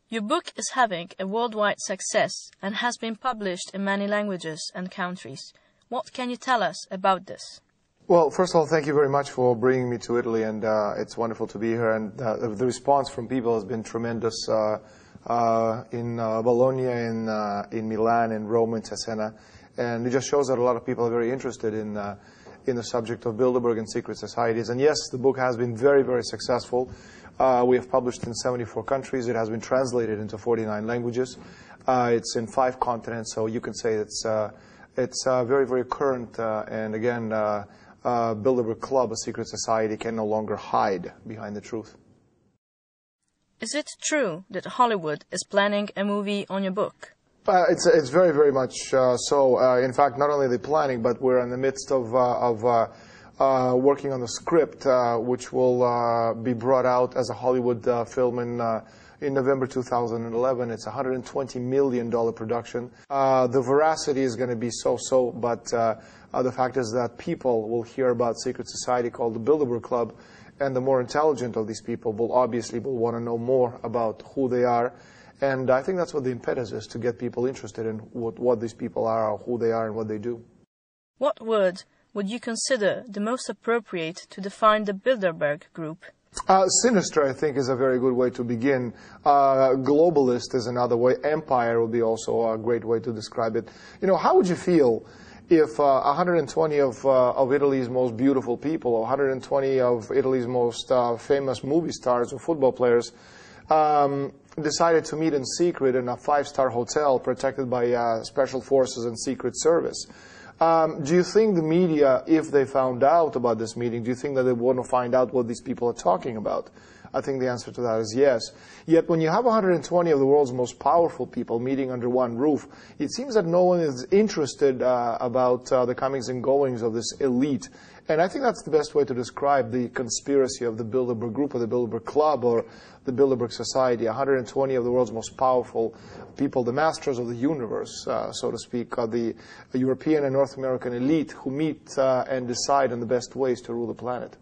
Your book is having a worldwide success and has been published in many languages and countries. What can you tell us about this? Well, first of all, thank you very much for bringing me to Italy, and it's wonderful to be here. And the response from people has been tremendous in Bologna, in Milan, in Rome, in Cesena. And it just shows that a lot of people are very interested in the subject of Bilderberg and secret societies. And yes, the book has been very, very successful. We have published in 74 countries. It has been translated into 49 languages. It's in 5 continents, so you can say it's very, very current. And again, Bilderberg Club, a secret society, can no longer hide behind the truth. Is it true that Hollywood is planning a movie on your book? It's very, very much so. In fact, not only are they planning, but we're in the midst of working on the script, which will be brought out as a Hollywood film in November 2011. It's a $120 million production. The veracity is going to be so-so, but the fact is that people will hear about a secret society called the Bilderberg Club, and the more intelligent of these people will obviously want to know more about who they are. And I think that's what the impetus is, to get people interested in what these people are, who they are, and what they do. What word would you consider the most appropriate to define the Bilderberg group? Sinister, I think, is a very good way to begin. Globalist is another way. Empire would be also a great way to describe it. You know, how would you feel if 120 of Italy's most beautiful people, or 120 of Italy's most famous movie stars or football players, decided to meet in secret in a 5-star hotel protected by special forces and secret service? Do you think the media, if they found out about this meeting, do you think that they want to find out what these people are talking about? I think the answer to that is yes. Yet when you have 120 of the world's most powerful people meeting under one roof, it seems that no one is interested about the comings and goings of this elite. And I think that's the best way to describe the conspiracy of the Bilderberg Group, or the Bilderberg Club, or the Bilderberg Society. 120 of the world's most powerful people, the masters of the universe, so to speak, the European and North American elite who meet and decide on the best ways to rule the planet.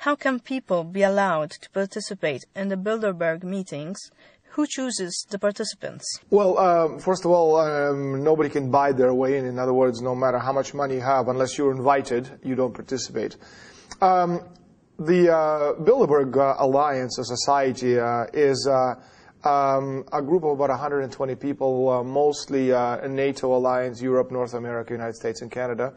How can people be allowed to participate in the Bilderberg meetings? Who chooses the participants? Well, first of all, nobody can buy their way in. In other words, no matter how much money you have, unless you're invited, you don't participate. The Bilderberg Alliance, a society, is a group of about 120 people, mostly a NATO alliance, Europe, North America, United States, and Canada.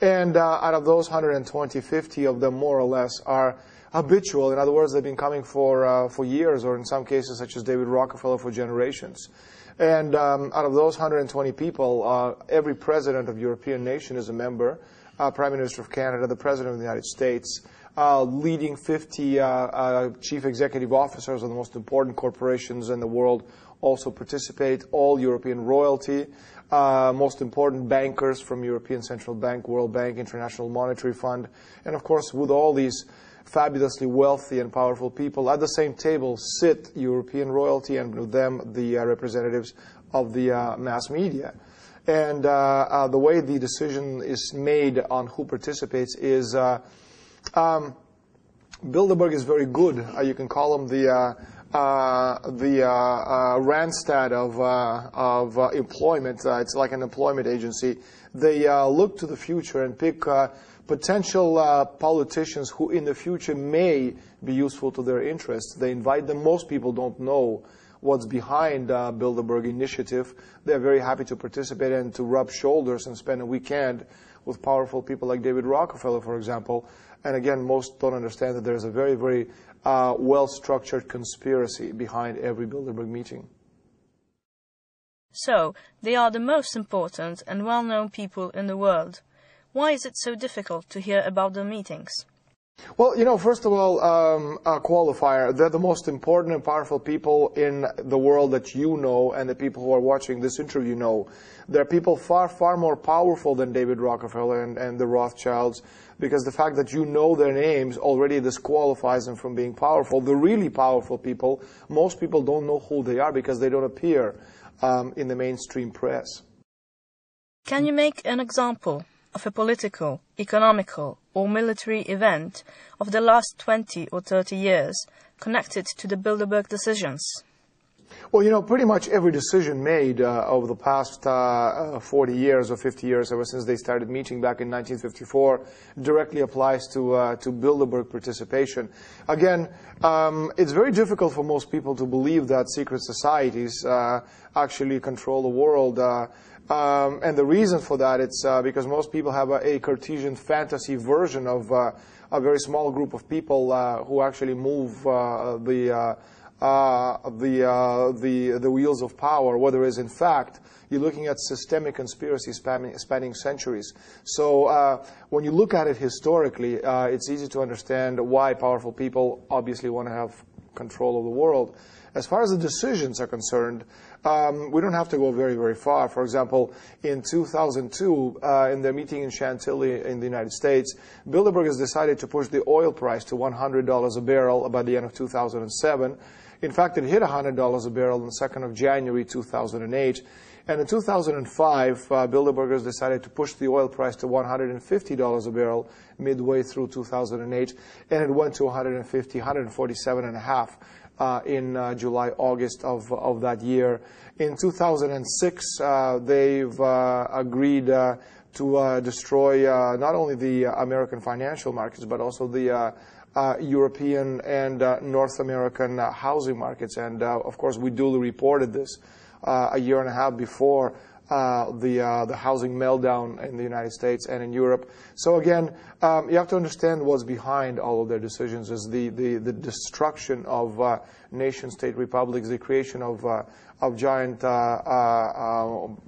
And out of those 120, 50 of them, more or less, are habitual. In other words, they've been coming for years, or in some cases, such as David Rockefeller, for generations. And out of those 120 people, every president of European nation is a member, Prime Minister of Canada, the President of the United States, leading 50 chief executive officers of the most important corporations in the world also participate, all European royalty, most important bankers from European Central Bank, World Bank, International Monetary Fund, and of course with all these fabulously wealthy and powerful people at the same table sit European royalty, and with them the representatives of the mass media. And the way the decision is made on who participates is Bilderberg is very good. You can call them the Randstad of employment. It's like an employment agency. They look to the future and pick potential politicians who in the future may be useful to their interests. They invite them. Most people don't know what's behind Bilderberg initiative. They're very happy to participate and to rub shoulders and spend a weekend with powerful people like David Rockefeller, for example. And again, most don't understand that there's a very, very well-structured conspiracy behind every Bilderberg meeting. So, they are the most important and well-known people in the world. Why is it so difficult to hear about their meetings? Well, first of all, a qualifier. They're the most important and powerful people in the world that you know, and the people who are watching this interview know. They're people far, far more powerful than David Rockefeller and the Rothschilds, because the fact that you know their names already disqualifies them from being powerful. The really powerful people, most people don't know who they are because they don't appear in the mainstream press. Can you make an example of a political, economical, or military event of the last 20 or 30 years connected to the Bilderberg decisions? Well, pretty much every decision made over the past 40 years or 50 years, ever since they started meeting back in 1954, directly applies to Bilderberg participation. Again, it's very difficult for most people to believe that secret societies actually control the world. And the reason for that, it's because most people have a Cartesian fantasy version of a very small group of people who actually move the wheels of power, whereas in fact you're looking at systemic conspiracies spanning centuries. So when you look at it historically, it's easy to understand why powerful people obviously want to have control of the world. As far as the decisions are concerned, we don't have to go very, very far. For example, in 2002, in their meeting in Chantilly in the United States, Bilderberg has decided to push the oil price to $100 a barrel by the end of 2007. In fact, it hit $100 a barrel on the 2nd of January 2008. And in 2005, Bilderberg has decided to push the oil price to $150 a barrel midway through 2008, and it went to $150, $147.5 in July, August of that year. In 2006, they've agreed to destroy not only the American financial markets, but also the European and North American housing markets. And of course, we duly reported this a year and a half before the housing meltdown in the United States and in Europe. So again, you have to understand what's behind all of their decisions is the destruction of nation-state republics, the creation of giant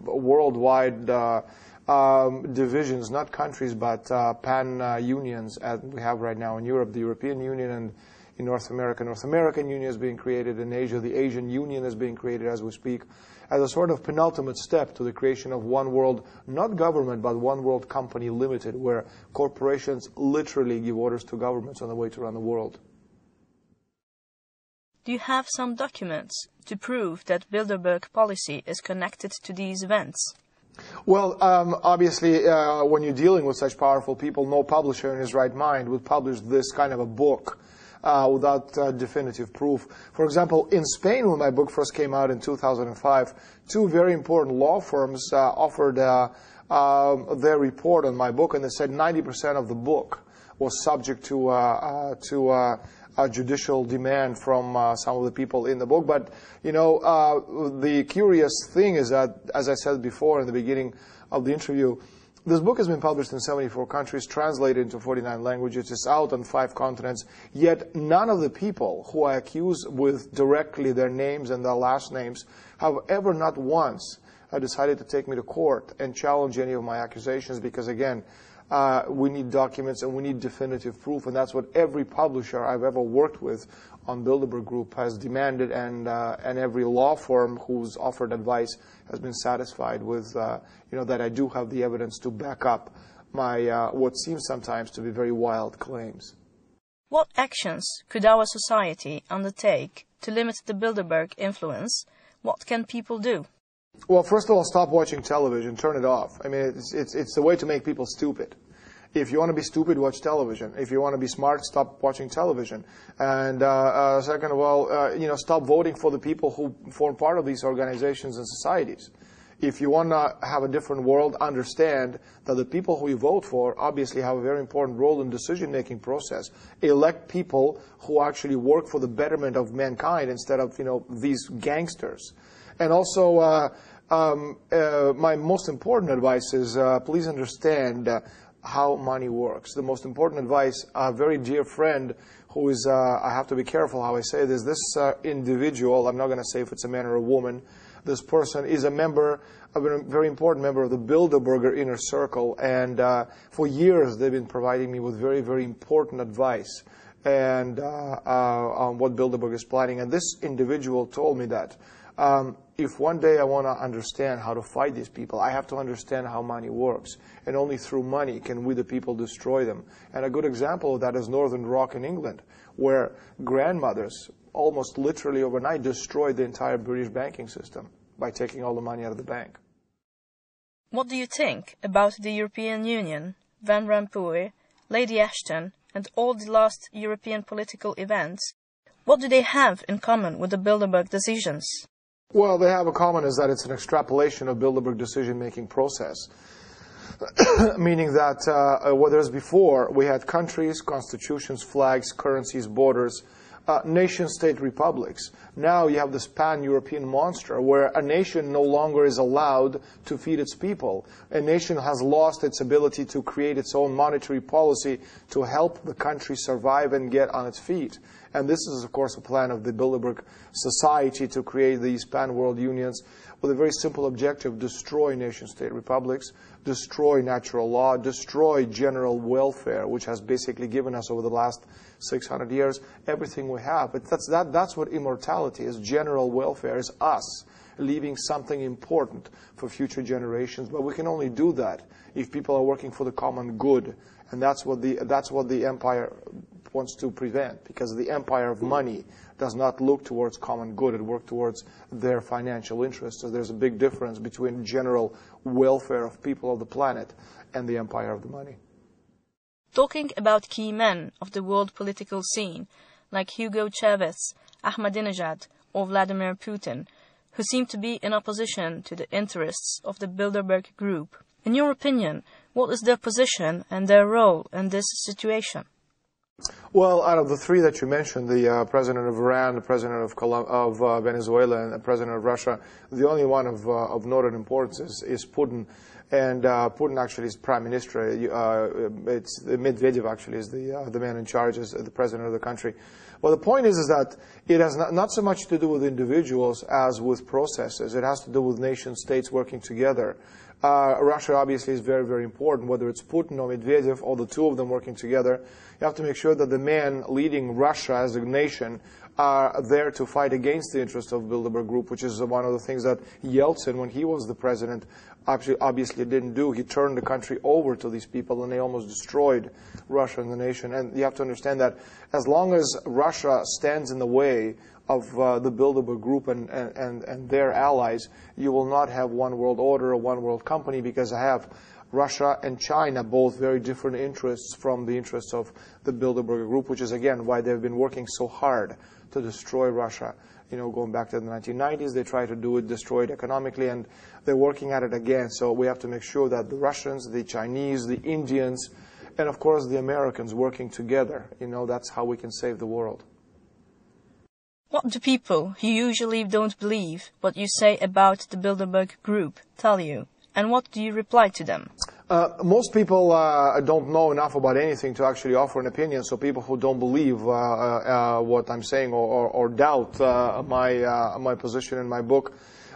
worldwide divisions, not countries, but pan-unions as we have right now in Europe, the European Union, and in North America. North American Union is being created. In Asia, the Asian Union is being created as we speak, as a sort of penultimate step to the creation of one world, not government, but one world company limited, where corporations literally give orders to governments on the way to run the world. Do you have some documents to prove that Bilderberg policy is connected to these events? Well, obviously, when you're dealing with such powerful people, no publisher in his right mind would publish this kind of a book without definitive proof. For example, in Spain, when my book first came out in 2005, two very important law firms offered their report on my book, and they said 90% of the book was subject to a judicial demand from some of the people in the book. But, the curious thing is that, as I said before in the beginning of the interview, this book has been published in 74 countries, translated into 49 languages. It's out on 5 continents. Yet none of the people who I accuse with directly their names and their last names have ever, not once, decided to take me to court and challenge any of my accusations, because, again, we need documents and we need definitive proof, and that's what every publisher I've ever worked with on Bilderberg Group has demanded, and every law firm who's offered advice has been satisfied with, that I do have the evidence to back up my what seems sometimes to be very wild claims. What actions could our society undertake to limit the Bilderberg influence? What can people do? Well, first of all, stop watching television. Turn it off. I mean, it's the way to make people stupid. If you want to be stupid, watch television. If you want to be smart, stop watching television. And second of all, stop voting for the people who form part of these organizations and societies. If you want to have a different world, understand that the people who you vote for obviously have a very important role in the decision-making process. Elect people who actually work for the betterment of mankind instead of, these gangsters. And also, my most important advice is please understand how money works. The most important advice, a very dear friend who is, I have to be careful how I say this, individual, I'm not going to say if it's a man or a woman, This person is a member, a very important member of the Bilderberger inner circle, and for years they've been providing me with very, very important advice and on what Bilderberg is planning. And this individual told me that if one day I want to understand how to fight these people, I have to understand how money works. And only through money can we, the people, destroy them. And a good example of that is Northern Rock in England, where grandmothers almost literally overnight destroyed the entire British banking system by taking all the money out of the bank. What do you think about the European Union, Van Rompuy, Lady Ashton, and all the last European political events? What do they have in common with the Bilderberg decisions? Well, they have in common is that it's an extrapolation of Bilderberg decision-making process. Meaning that whereas before we had countries, constitutions, flags, currencies, borders, nation-state republics. Now you have this pan-European monster where a nation no longer is allowed to feed its people. A nation has lost its ability to create its own monetary policy to help the country survive and get on its feet. And this is, of course, a plan of the Bilderberg Society to create these pan-world unions with a very simple objective: destroy nation-state republics, destroy natural law, destroy general welfare, which has basically given us over the last 600 years everything we have. But that's what immortality is. General welfare is us leaving something important for future generations. But we can only do that if people are working for the common good. And that's what the empire wants to prevent, because the empire of money does not look towards common good. It works towards their financial interests. So there's a big difference between general welfare of people of the planet and the empire of the money. Talking about key men of the world political scene, like Hugo Chavez, Ahmadinejad, or Vladimir Putin, who seem to be in opposition to the interests of the Bilderberg group. In your opinion, what is their position and their role in this situation? Well, out of the three that you mentioned, the president of Iran, the president of Venezuela, and the president of Russia, the only one of note and importance is Putin. And Putin actually is prime minister. It's Medvedev actually is the man in charge, is the president of the country. Well, the point is that it has not so much to do with individuals as with processes. It has to do with nation states working together. Russia obviously is very, very important, whether it's Putin or Medvedev or the two of them working together. You have to make sure that the men leading Russia as a nation are there to fight against the interests of Bilderberg Group, which is one of the things that Yeltsin, when he was the president, obviously didn't do. He turned the country over to these people, and they almost destroyed Russia and the nation. And you have to understand that as long as Russia stands in the way of the Bilderberg Group and their allies, you will not have one world order or one world company, because I have Russia and China, both very different interests from the interests of the Bilderberg Group, which is, again, why they've been working so hard to destroy Russia. You know, going back to the 1990s, they tried to do it, destroy it economically, and they're working at it again. So we have to make sure that the Russians, the Chinese, the Indians, and, of course, the Americans working together. You know, that's how we can save the world. What do people who usually don't believe what you say about the Bilderberg Group tell you? And what do you reply to them? Most people don't know enough about anything to actually offer an opinion. So people who don't believe what I'm saying or doubt my position in my book,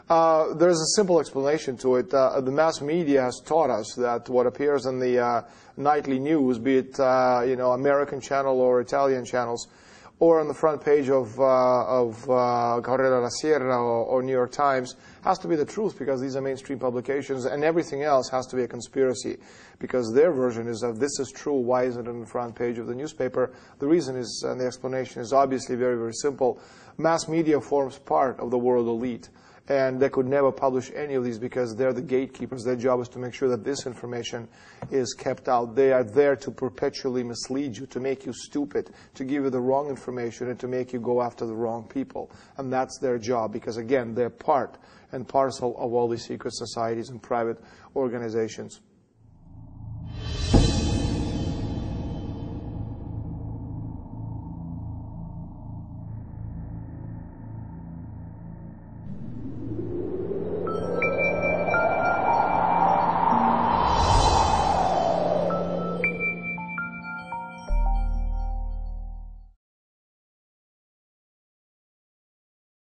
there's a simple explanation to it. The mass media has taught us that what appears in the nightly news, be it American channel or Italian channels, or on the front page of Corriere della Sera or New York Times, has to be the truth, because these are mainstream publications, and everything else has to be a conspiracy, because their version is of this is true, why isn't it on the front page of the newspaper? The reason is, and the explanation is obviously very, very simple. Mass media forms part of the world elite, and they could never publish any of these because they're the gatekeepers. Their job is to make sure that this information is kept out. They are there to perpetually mislead you, to make you stupid, to give you the wrong information, and to make you go after the wrong people. And that's their job, because, again, they're part and parcel of all these secret societies and private organizations.